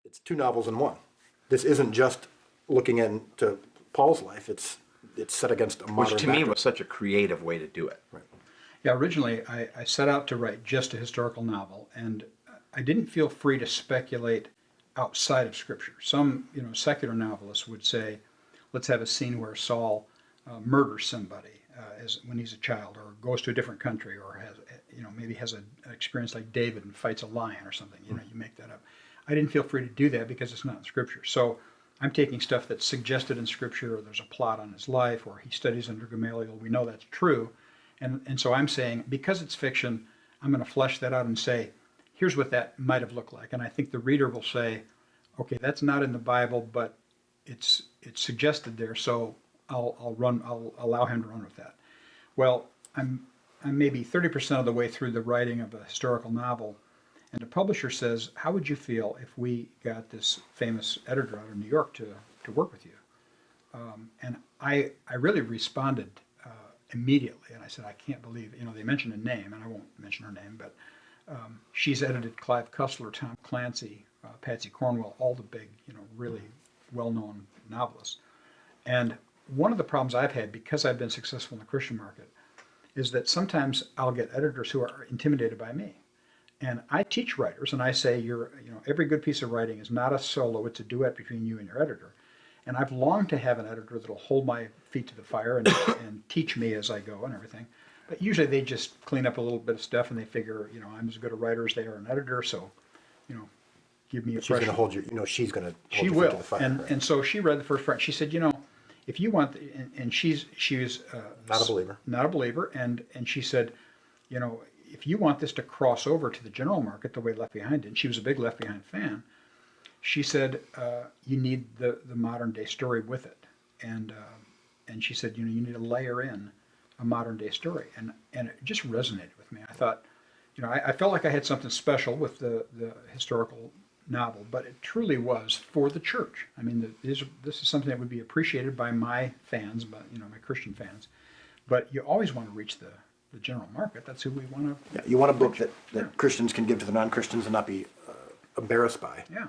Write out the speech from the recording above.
it's two novels in one. This isn't just looking into Paul's life. It's set against a modern Which to me backdrop. was such a creative way to do it. Right. Yeah, originally I set out to write just a historical novel, and I didn't feel free to speculate outside of Scripture. Some, secular novelists would say, let's have a scene where Saul murders somebody when he's a child, or goes to a different country, or has, maybe has an experience like David and fights a lion or something. You make that up. I didn't feel free to do that because it's not in Scripture. So I'm taking stuff that's suggested in Scripture, or there's a plot on his life, or he studies under Gamaliel. We know that's true. And so I'm saying, because it's fiction, I'm going to flesh that out and say, here's what that might have looked like. And I think the reader will say, okay, that's not in the Bible, but it's suggested there, so I'll allow him to run with that. Well, I'm maybe 30% of the way through the writing of a historical novel, and the publisher says, how would you feel if we got this famous editor out of New York to work with you? And I really responded immediately, and I said, I can't believe, they mentioned a name, and I won't mention her name, but she's edited Clive Cussler, Tom Clancy, Patsy Cornwell, all the big, really well-known novelists. And one of the problems I've had, because I've been successful in the Christian market, is that sometimes I'll get editors who are intimidated by me. And I teach writers, and I say, every good piece of writing is not a solo, it's a duet between you and your editor. And I've longed to have an editor that'll hold my feet to the fire and teach me as I go and everything. But usually they just clean up a little bit of stuff, and they figure, I'm as good a writer as they are an editor, so, give me a She's going to pressure. hold you, she's going to hold She your feet will. to the fire. And right? and so she read the first part. She said, if you want, and she was Not a believer. not a believer, and she said, if you want this to cross over to the general market the way Left Behind did, and she was a big Left Behind fan, she said, you need the modern day story with it. And she said, you need to layer in a modern day story. And it just resonated with me. I thought, I felt like I had something special with the historical novel, but it truly was for the church. I mean, this is something that would be appreciated by my fans, but my Christian fans. But you always want to reach the general market. That's who we want to. Yeah, you want a book that Christians can give to the non-Christians and not be embarrassed by. Yeah.